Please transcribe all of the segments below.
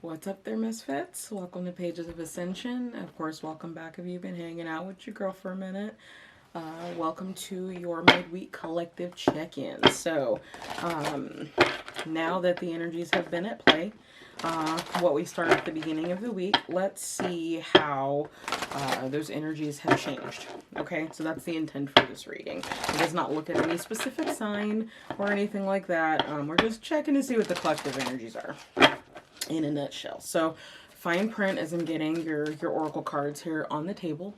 What's up there, Misfits? Welcome to Pages of Ascension. Of course, welcome back if you've been hanging out with your girl for a minute. Welcome to your midweek collective check-in. So, now that the energies have been at play, what we started at the beginning of the week, let's see how those energies have changed. Okay, so that's the intent for this reading. It does not look at any specific sign or anything like that. We're just checking to see what the collective energies are in a nutshell. So fine print as in getting your oracle cards here on the table.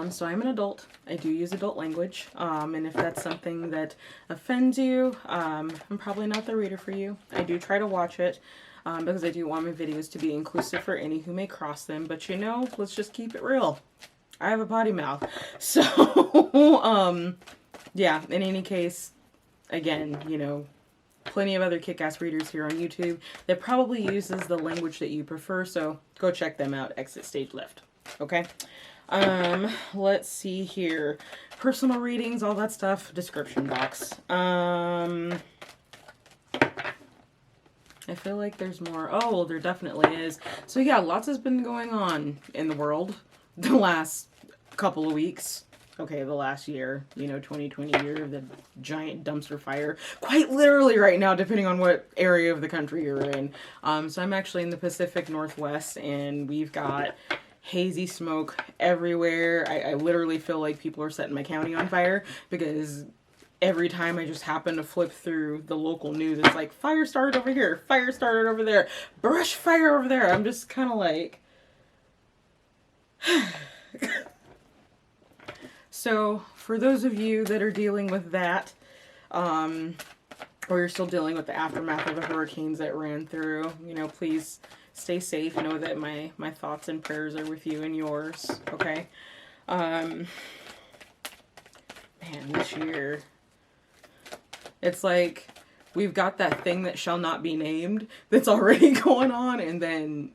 So I'm an adult. I do use adult language. And if that's something that offends you, I'm probably not the reader for you. I do try to watch it because I do want my videos to be inclusive for any who may cross them. But you know, let's just keep it real. I have a potty mouth. So, yeah, in any case, again, you know, plenty of other kick-ass readers here on YouTube that probably uses the language that you prefer, so go check them out. Exit stage left. Okay? Let's see here. Personal readings, all that stuff, description box. I feel like there's more. Oh, well, there definitely is. So yeah, lots has been going on in the world the last couple of weeks. Okay, the last year, you know, 2020 year of the giant dumpster fire. Quite literally right now, depending on what area of the country you're in. So I'm actually in the Pacific Northwest, and we've got hazy smoke everywhere. I literally feel like people are setting my county on fire, because every time I just happen to flip through the local news, it's like, fire started over here, fire started over there, brush fire over there. I'm just kind of like... So, for those of you that are dealing with that, or you're still dealing with the aftermath of the hurricanes that ran through, you know, please stay safe. Know that my thoughts and prayers are with you and yours, okay? Man, this year, it's like we've got that thing that shall not be named that's already going on, and then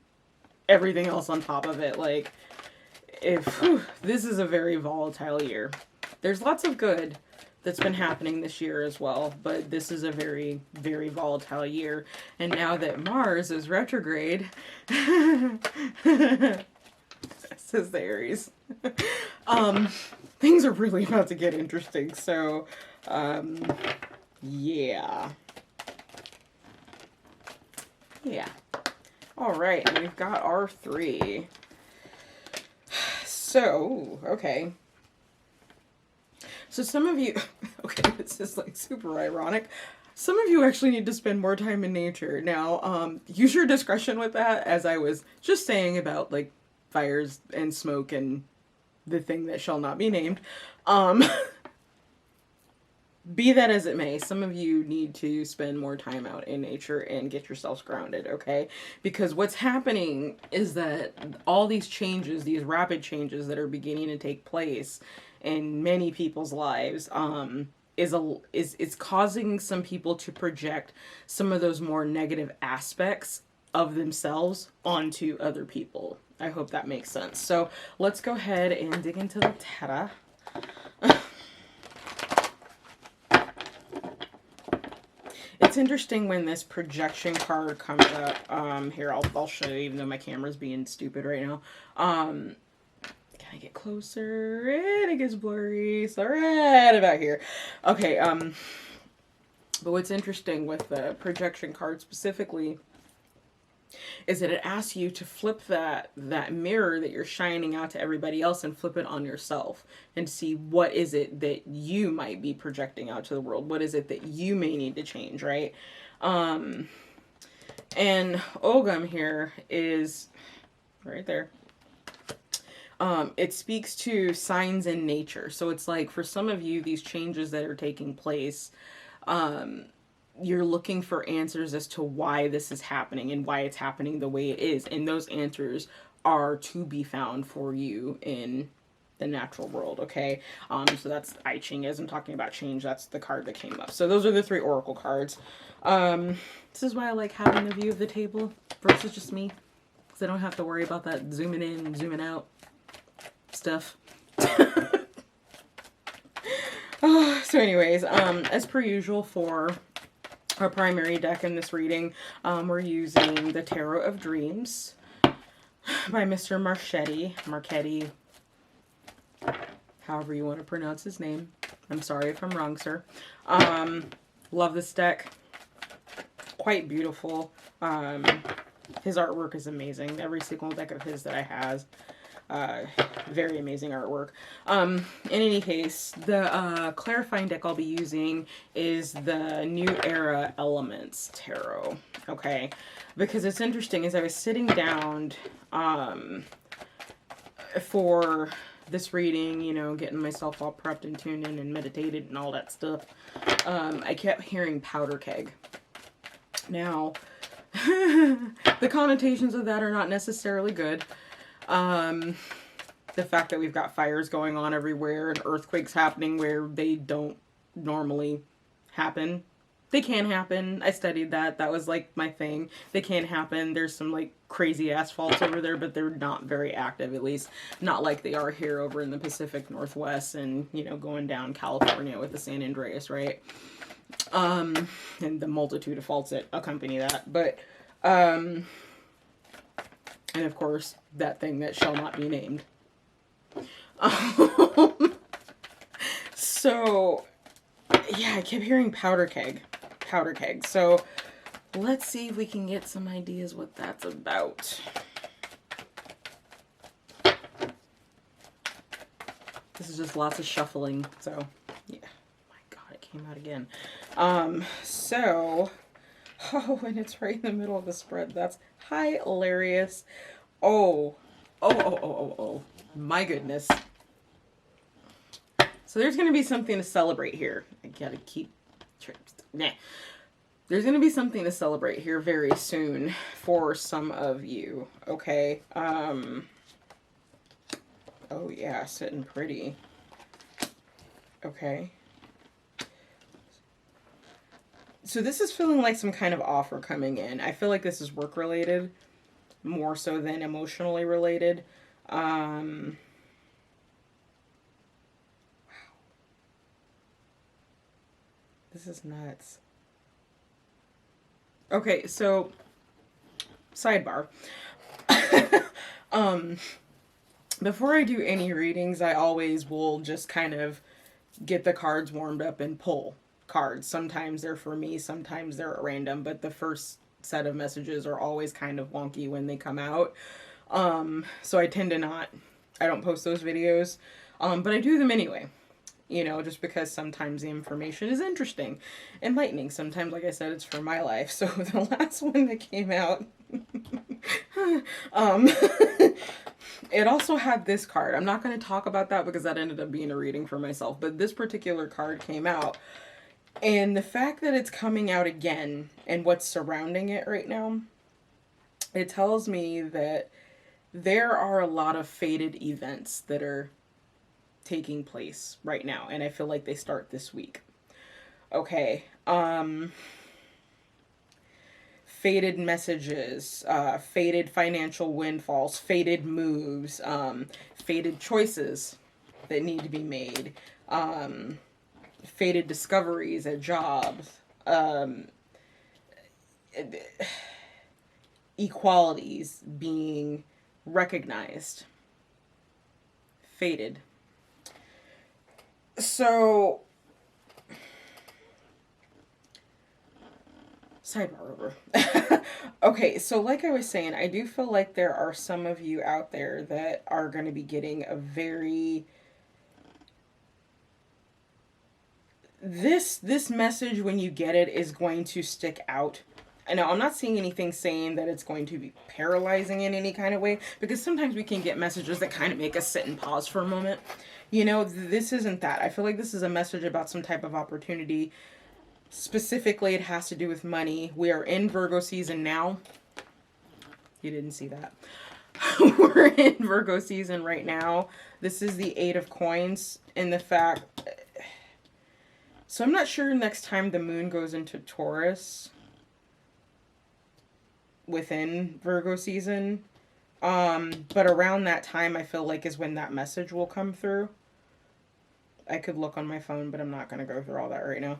everything else on top of it, like... This is a very volatile year. There's lots of good that's been happening this year as well, but this is a very, very volatile year. And now that Mars is retrograde, says the Aries, things are really about to get interesting. So, yeah. Yeah. All right, and we've got our three. So, okay. So some of you, okay, this is like super ironic. Some of you actually need to spend more time in nature. Now, use your discretion with that, as I was just saying about like fires and smoke and the thing that shall not be named. Be that as it may, some of you need to spend more time out in nature and get yourselves grounded, okay? Because what's happening is that all these changes, these rapid changes that are beginning to take place in many people's lives, is causing some people to project some of those more negative aspects of themselves onto other people. I hope that makes sense. So let's go ahead and dig into the tarot. It's interesting when this projection card comes up. Here, I'll show you, even though my camera's being stupid right now. Can I get closer? And it gets blurry. So right about here. Okay, but what's interesting with the projection card specifically is that it asks you to flip that mirror that you're shining out to everybody else and flip it on yourself and see what is it that you might be projecting out to the world. What is it that you may need to change, right? And Ogum here is right there. It speaks to signs in nature. So it's like, for some of you, these changes that are taking place, you're looking for answers as to why this is happening and why it's happening the way it is. And those answers are to be found for you in the natural world, okay? So that's I Ching. As I'm talking about change, that's the card that came up. So those are the three oracle cards. This is why I like having the view of the table versus just me, because I don't have to worry about that zooming in and zooming out stuff. So anyways, as per usual for our primary deck in this reading. We're using the Tarot of Dreams by Mr. Marchetti, however you want to pronounce his name. I'm sorry if I'm wrong, sir. Love this deck. Quite beautiful. His artwork is amazing. Every single deck of his that I has. Very amazing artwork. In any case, the clarifying deck I'll be using is the New Era Elements Tarot. Okay, because it's interesting, as I was sitting down for this reading, you know, getting myself all prepped and tuned in and meditated and all that stuff, I kept hearing powder keg. Now, the connotations of that are not necessarily good. The fact that we've got fires going on everywhere and earthquakes happening where they don't normally happen. They can happen. I studied that. That was like my thing. They can happen. There's some like crazy ass faults over there, but they're not very active, at least not like they are here over in the Pacific Northwest and, you know, going down California with the San Andreas, right? And the multitude of faults that accompany that. But, and of course, that thing that shall not be named. So, yeah, I kept hearing powder keg. So, let's see if we can get some ideas what that's about. This is just lots of shuffling, so, yeah. My God, it came out again. So, oh, and it's right in the middle of the spread. That's hilarious. Oh, my goodness. So there's going to be something to celebrate here. I gotta keep... Nah. There's going to be something to celebrate here very soon for some of you, okay? Oh yeah, sitting pretty. Okay. So this is feeling like some kind of offer coming in. I feel like this is work-related, more so than emotionally related. Wow. This is nuts. Okay, so sidebar. Before I do any readings, I always will just kind of get the cards warmed up and pull cards. Sometimes they're for me, sometimes they're at random, but the first set of messages are always kind of wonky when they come out. So I tend to not, I don't post those videos, but I do them anyway. You know, just because sometimes the information is interesting, enlightening. Sometimes, like I said, it's for my life. So the last one that came out, it also had this card. I'm not going to talk about that because that ended up being a reading for myself. But this particular card came out. And the fact that it's coming out again and what's surrounding it right now, it tells me that there are a lot of fated events that are taking place right now, and I feel like they start this week. Okay. Fated messages, fated financial windfalls, fated moves, fated choices that need to be made, fated discoveries at jobs, equalities being recognized. Fated. So, sidebar over. Okay, so like I was saying, I do feel like there are some of you out there that are going to be getting a very... This message, when you get it, is going to stick out. I know I'm not seeing anything saying that it's going to be paralyzing in any kind of way, because sometimes we can get messages that kind of make us sit and pause for a moment. You know, this isn't that. I feel like this is a message about some type of opportunity. Specifically, it has to do with money. We are in Virgo season now. You didn't see that. We're in Virgo season right now. This is the 8 of Coins. And the fact... So I'm not sure next time the moon goes into Taurus within Virgo season. But around that time, I feel like is when that message will come through. I could look on my phone, but I'm not going to go through all that right now.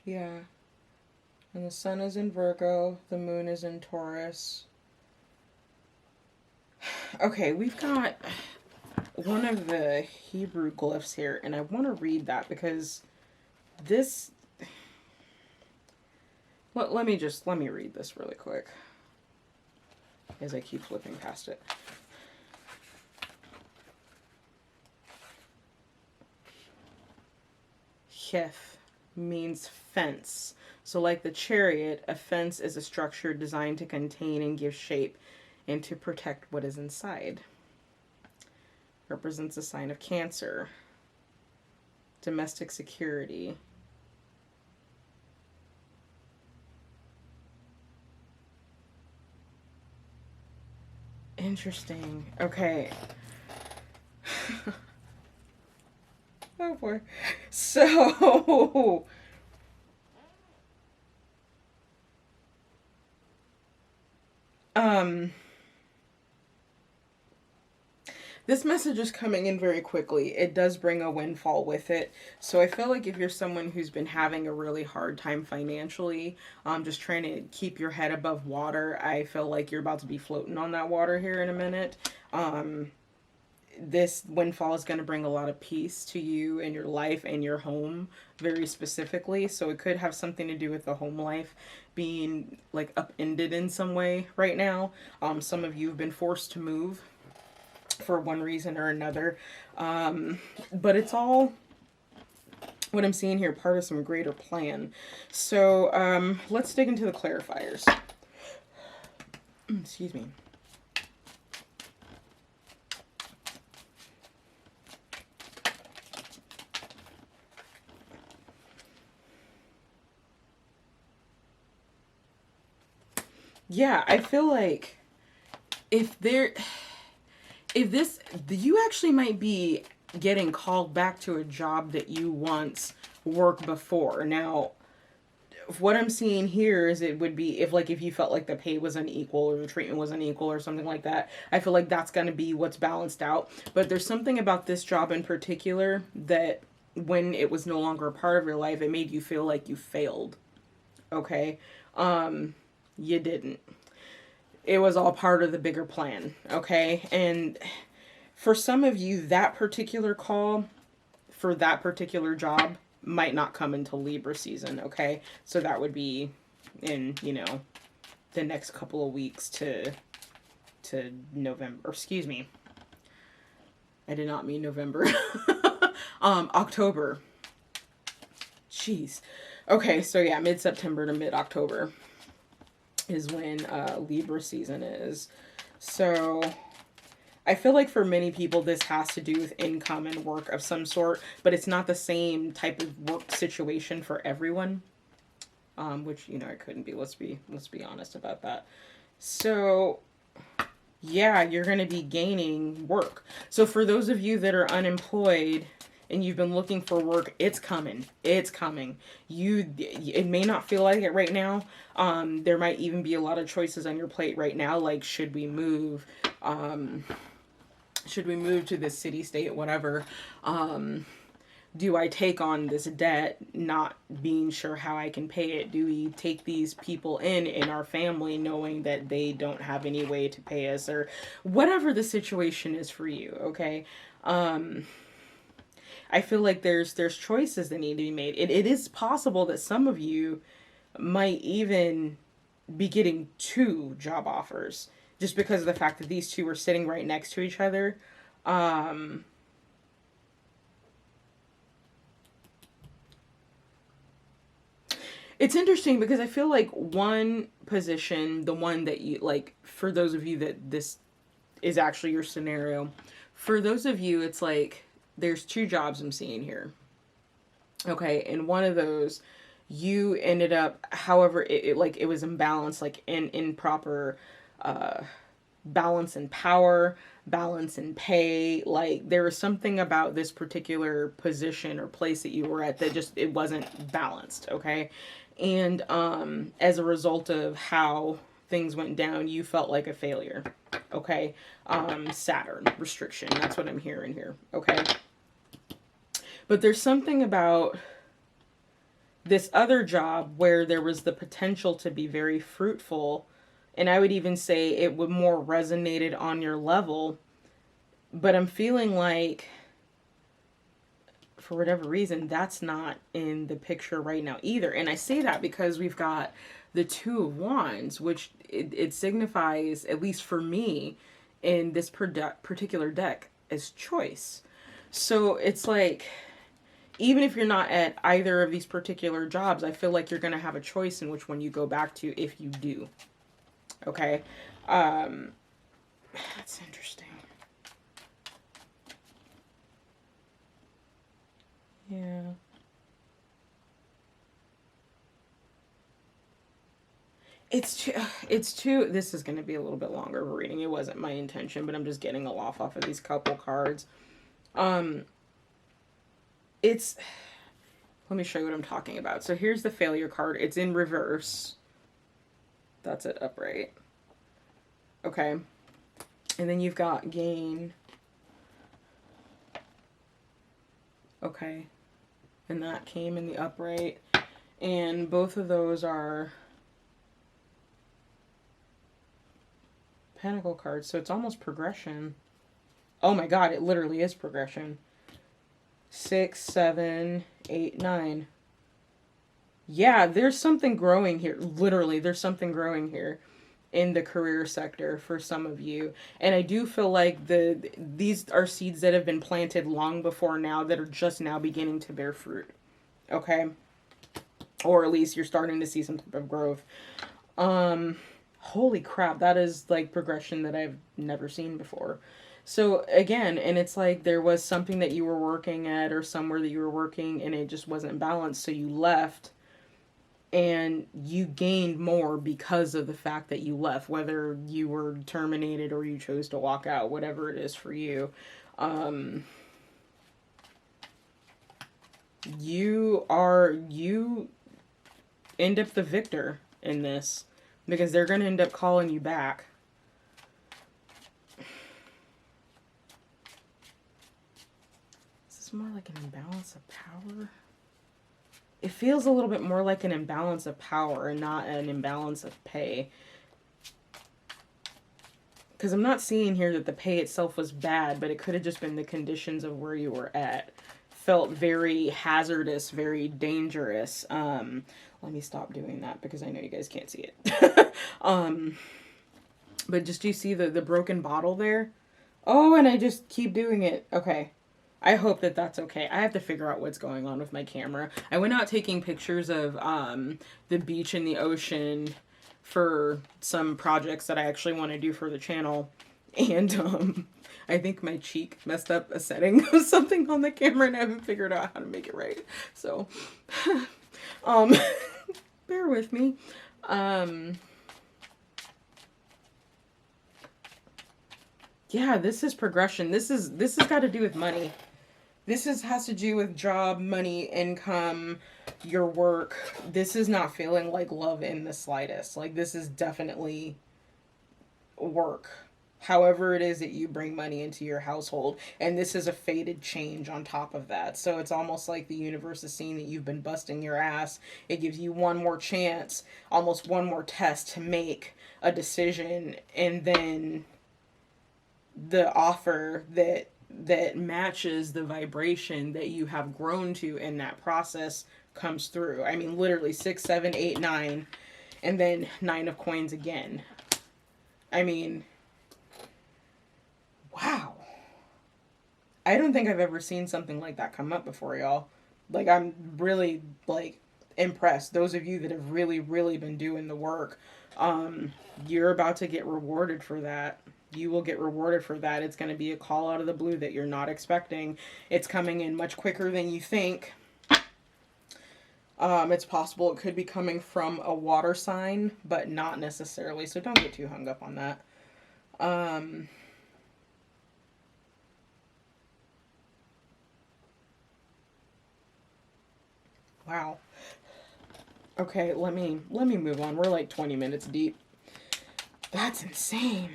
Yeah. And the sun is in Virgo, the moon is in Taurus. Okay, we've got one of the Hebrew glyphs here, and I want to read that because this. Let me read this really quick as I keep flipping past it. Heth means fence. So like the chariot, a fence is a structure designed to contain and give shape and to protect what is inside. Represents a sign of Cancer. Domestic security. Interesting. Okay. Oh boy. So this message is coming in very quickly. It does bring a windfall with it. So I feel like if you're someone who's been having a really hard time financially, just trying to keep your head above water, I feel like you're about to be floating on that water here in a minute. This windfall is going to bring a lot of peace to you and your life and your home very specifically. So it could have something to do with the home life being like upended in some way right now. Some of you have been forced to move for one reason or another. But it's all, what I'm seeing here, part of some greater plan. So let's dig into the clarifiers. Excuse me. Yeah, I feel like if you actually might be getting called back to a job that you once worked before. Now, what I'm seeing here is it would be if you felt like the pay was unequal or the treatment was unequal or something like that. I feel like that's going to be what's balanced out. But there's something about this job in particular that when it was no longer a part of your life, it made you feel like you failed. Okay? You didn't. It was all part of the bigger plan, okay? And for some of you, that particular call for that particular job might not come until Libra season, okay? So that would be in, the next couple of weeks to November, or excuse me. I did not mean November. October. Jeez. Okay, so yeah, mid-September to mid-October is when Libra season is. So I feel like for many people this has to do with income and work of some sort, but it's not the same type of work situation for everyone. Which it couldn't be. Let's be honest about that. So yeah, you're going to be gaining work. So for those of you that are unemployed and you've been looking for work, it's coming. It's coming. It may not feel like it right now. There might even be a lot of choices on your plate right now, like should we move? Should we move to this city, state, whatever? Do I take on this debt, not being sure how I can pay it? Do we take these people in our family knowing that they don't have any way to pay us, or whatever the situation is for you, okay? I feel like there's choices that need to be made. It is possible that some of you might even be getting 2 job offers just because of the fact that these 2 are sitting right next to each other. It's interesting because I feel like one position, the one that you like, for those of you that this is actually your scenario, for those of you, it's like there's 2 jobs I'm seeing here. Okay, and one of those you ended up, however, it was imbalanced, like in improper balance in power, balance in pay. Like there was something about this particular position or place that you were at that just, it wasn't balanced, okay? And as a result of how things went down, you felt like a failure, okay? Saturn restriction, that's what I'm hearing here, okay? But there's something about this other job where there was the potential to be very fruitful, and I would even say it would more resonated on your level, but I'm feeling like for whatever reason that's not in the picture right now either. And I say that because we've got the Two of Wands, which it signifies, at least for me in this particular deck, as choice. So it's like, even if you're not at either of these particular jobs, I feel like you're going to have a choice in which one you go back to if you do. Okay? That's interesting. Yeah. It's too, this is going to be a little bit longer of a reading. It wasn't my intention, but I'm just getting a laugh off of these couple cards. It's, let me show you what I'm talking about. So here's the failure card. It's in reverse. That's it upright. Okay. And then you've got gain. Okay. And that came in the upright. And both of those are Pentacle cards. So it's almost progression. Oh my god, it literally is progression. 6, 7, 8, 9. Yeah, there's something growing here. Literally, there's something growing here in the career sector for some of you. And I do feel like these are seeds that have been planted long before now that are just now beginning to bear fruit. Okay? Or at least you're starting to see some type of growth. Holy crap, that is like progression that I've never seen before. So again, and it's like there was something that you were working at or somewhere that you were working and it just wasn't balanced, so you left and you gained more because of the fact that you left, whether you were terminated or you chose to walk out, whatever it is for you. You end up the victor in this because they're going to end up calling you back. More like an imbalance of power. It feels a little bit more like an imbalance of power and not an imbalance of pay. Because I'm not seeing here that the pay itself was bad, but it could have just been the conditions of where you were at. Felt very hazardous, very dangerous. Let me stop doing that because I know you guys can't see it. But just do you see the broken bottle there? Oh, and I just keep doing it. Okay. I hope that that's okay. I have to figure out what's going on with my camera. I went out taking pictures of the beach and the ocean for some projects that I actually want to do for the channel. And I think my cheek messed up a setting of something on the camera and I haven't figured out how to make it right. So, bear with me. Yeah, this is progression. This has got to do with money. This has to do with job, money, income, your work. This is not feeling like love in the slightest. Like, this is definitely work. However it is that you bring money into your household. And this is a fated change on top of that. So it's almost like the universe is seeing that you've been busting your ass. It gives you one more chance, almost one more test to make a decision. And then the offer that matches the vibration that you have grown to in that process comes through. I mean, literally 6, 7, 8, 9, and then 9 of coins again. I mean, wow. I don't think I've ever seen something like that come up before, y'all. Like, I'm really, like, impressed. Those of you that have really, really been doing the work, you're about to get rewarded for that. You will get rewarded for that. It's going to be a call out of the blue that you're not expecting. It's coming in much quicker than you think. It's possible it could be coming from a water sign, but not necessarily. So don't get too hung up on that. Wow. Okay, let me move on. We're like 20 minutes deep. That's insane.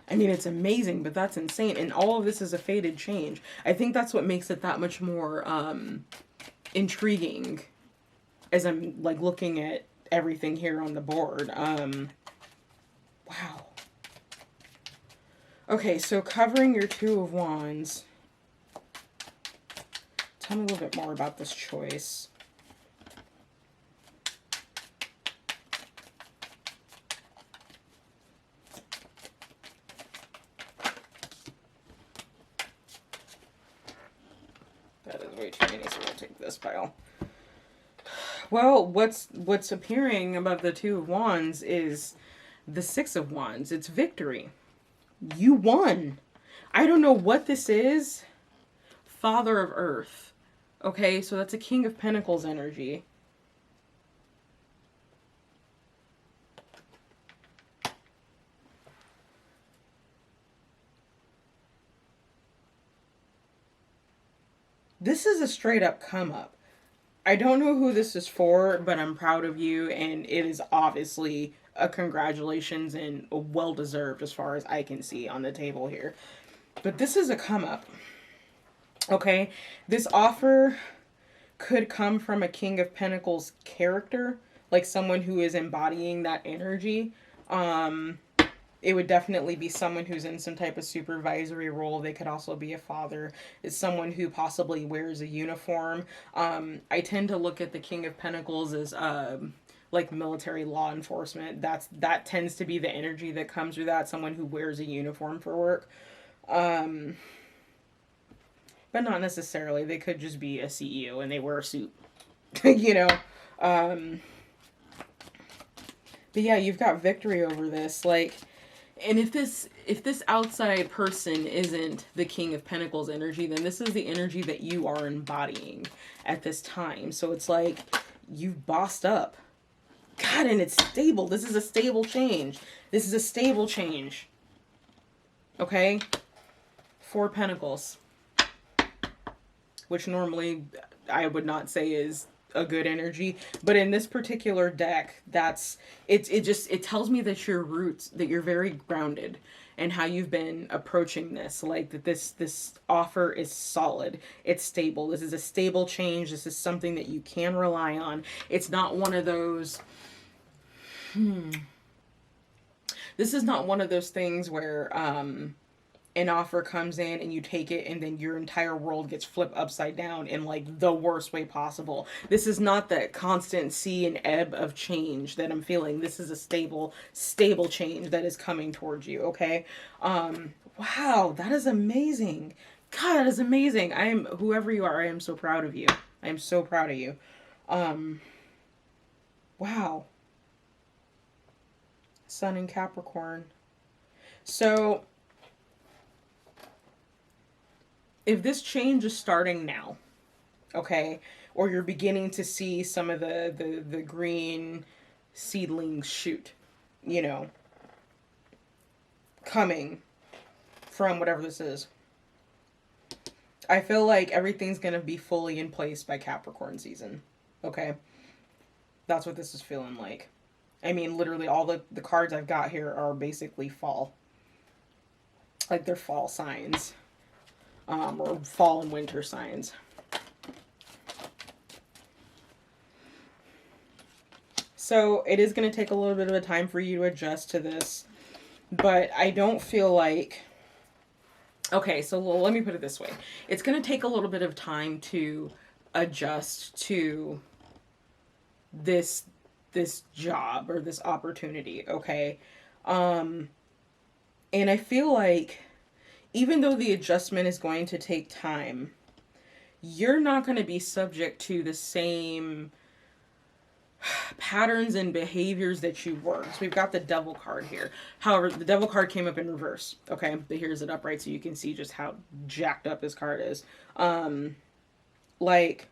I mean, it's amazing, but that's insane. And all of this is a fated change. I think that's what makes it that much more intriguing as I'm like looking at everything here on the board. Wow. Okay, so covering your Two of Wands. Tell me a little bit more about this choice. That is way too many, so we'll take this pile. Well, what's appearing above the Two of Wands is the Six of Wands. It's victory. You won. I don't know what this is. Father of Earth. Okay, so that's a King of Pentacles energy. This is a straight up come up. I don't know who this is for, but I'm proud of you, and it is obviously a congratulations and well deserved as far as I can see on the table here. But this is a come up. Okay, this offer could come from a King of Pentacles character, like someone who is embodying that energy. It would definitely be someone who's in some type of supervisory role. They could also be a father. It's someone who possibly wears a uniform. I tend to look at the King of Pentacles as like military law enforcement. That tends to be the energy that comes with that. Someone who wears a uniform for work. But not necessarily. They could just be a CEO and they wear a suit. You know? But yeah, you've got victory over this. Like, and if this outside person isn't the King of Pentacles energy, then this is the energy that you are embodying at this time. So it's like you've bossed up. God, and it's stable. This is a stable change. This is a stable change. Okay? 4 Pentacles. Which normally I would not say is a good energy, but in this particular deck, it tells me that your roots, that you're very grounded and how you've been approaching this, like that this offer is solid, it's stable, this is a stable change, this is something that you can rely on. It's not one of those this is not one of those things where an offer comes in and you take it and then your entire world gets flipped upside down in like the worst way possible. This is not that constant sea and ebb of change that I'm feeling. This is a stable change that is coming towards you, okay? Wow, that is amazing. God, that is amazing. I am, whoever you are, I am so proud of you. I am so proud of you. Wow. Sun in Capricorn. So if this change is starting now, okay, or you're beginning to see some of the green seedlings shoot, you know, coming from whatever this is, I feel like everything's going to be fully in place by Capricorn season, okay? That's what this is feeling like. I mean, literally all the cards I've got here are basically fall. Like they're fall signs. Or fall and winter signs. So it is going to take a little bit of a time for you to adjust to this, but I don't feel like, okay, so let me put it this way. It's going to take a little bit of time to adjust to this job or this opportunity, okay? And I feel like even though the adjustment is going to take time, you're not going to be subject to the same patterns and behaviors that you were. So we've got the Devil card here. However, the Devil card came up in reverse. Okay, but here's it upright so you can see just how jacked up this card is. Like,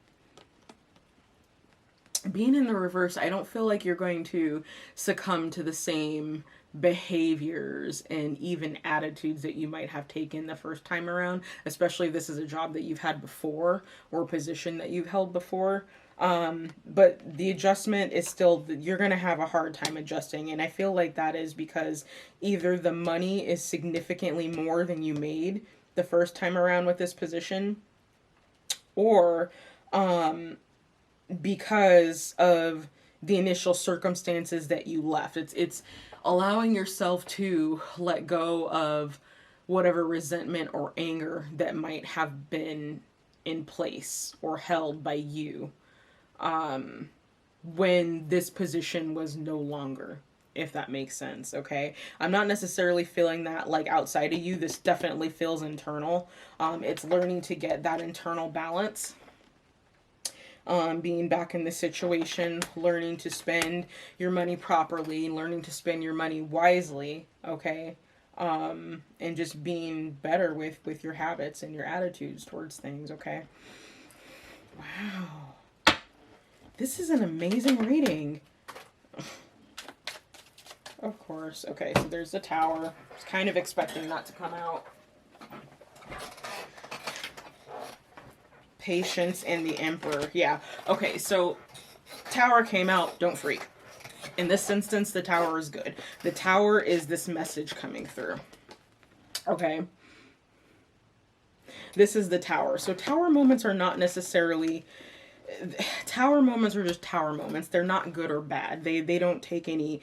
being in the reverse, I don't feel like you're going to succumb to the same behaviors and even attitudes that you might have taken the first time around, especially if this is a job that you've had before or a position that you've held before. But the adjustment is still, you're going to have a hard time adjusting. And I feel like that is because either the money is significantly more than you made the first time around with this position, or because of the initial circumstances that you left. It's allowing yourself to let go of whatever resentment or anger that might have been in place or held by you when this position was no longer, if that makes sense. Okay, I'm not necessarily feeling that like outside of you. This definitely feels internal. It's learning to get that internal balance, being back in the situation, learning to spend your money properly, learning to spend your money wisely. Okay, and just being better with your habits and your attitudes towards things. Okay. Wow, this is an amazing reading. Of course. Okay, so there's the Tower. I was kind of expecting that to come out. Patience and the Emperor. Yeah. Okay, so Tower came out. Don't freak. In this instance, the Tower is good. The Tower is this message coming through. Okay. This is the Tower. So Tower moments are not necessarily... Tower moments are just Tower moments. They're not good or bad. They don't take any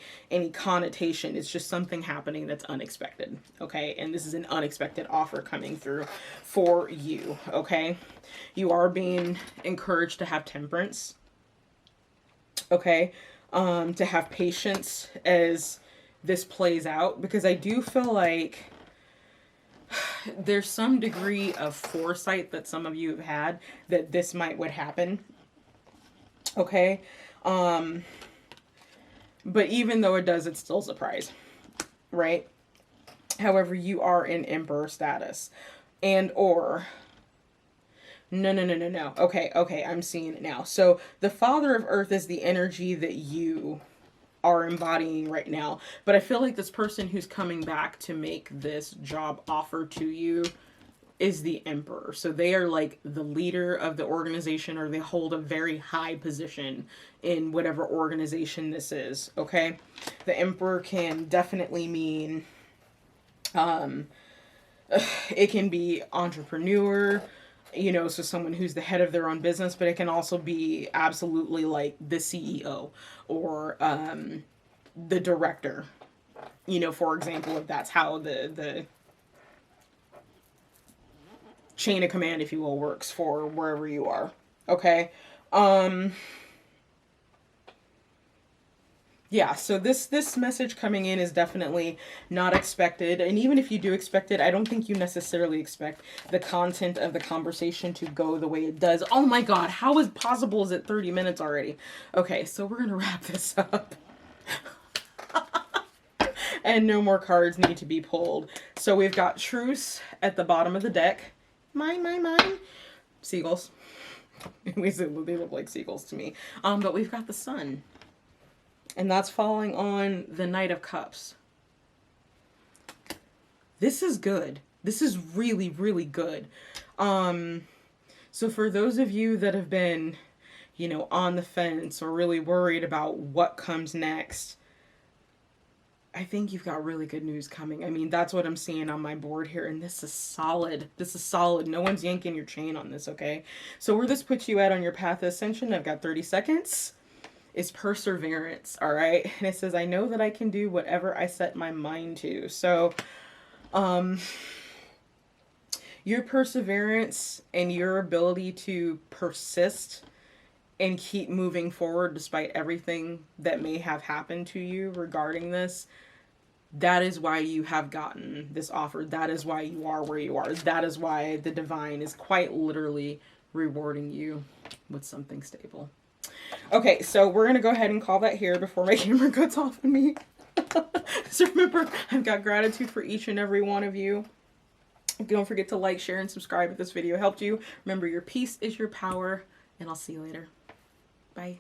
connotation. It's just something happening that's unexpected. Okay, and this is an unexpected offer coming through for you. Okay, you are being encouraged to have temperance. Okay, to have patience as this plays out, because I do feel like there's some degree of foresight that some of you have had that this would happen. Okay. But even though it does, it's still a surprise, right? However, you are in Emperor status, and or no. Okay, I'm seeing it now. So the Father of Earth is the energy that you are embodying right now. But I feel like this person who's coming back to make this job offer to you is the Emperor. So they are like the leader of the organization, or they hold a very high position in whatever organization this is. Okay. The Emperor can definitely mean, it can be entrepreneur, so someone who's the head of their own business, but it can also be absolutely like the CEO or the director, for example, if that's how the chain of command, if you will, works for wherever you are. Okay. Yeah, so this message coming in is definitely not expected. And even if you do expect it, I don't think you necessarily expect the content of the conversation to go the way it does. Oh my God, how is possible is it 30 minutes already? Okay, so we're going to wrap this up. And no more cards need to be pulled. So we've got Truce at the bottom of the deck. Mine. Seagulls. At least they look like seagulls to me. But we've got the Sun. And that's falling on the Knight of Cups. This is good. This is really, really good. So for those of you that have been, on the fence or really worried about what comes next, I think you've got really good news coming. I mean, that's what I'm seeing on my board here. And this is solid. This is solid. No one's yanking your chain on this, okay? So where this puts you at on your path to ascension, I've got 30 seconds. Is perseverance, all right? And it says, I know that I can do whatever I set my mind to. So, your perseverance and your ability to persist and keep moving forward despite everything that may have happened to you regarding this, that is why you have gotten this offer. That is why you are where you are. That is why the divine is quite literally rewarding you with something stable. Okay, so we're going to go ahead and call that here before my camera cuts off on me. So remember, I've got gratitude for each and every one of you. Don't forget to like, share, and subscribe if this video helped you. Remember, your peace is your power, and I'll see you later. Bye.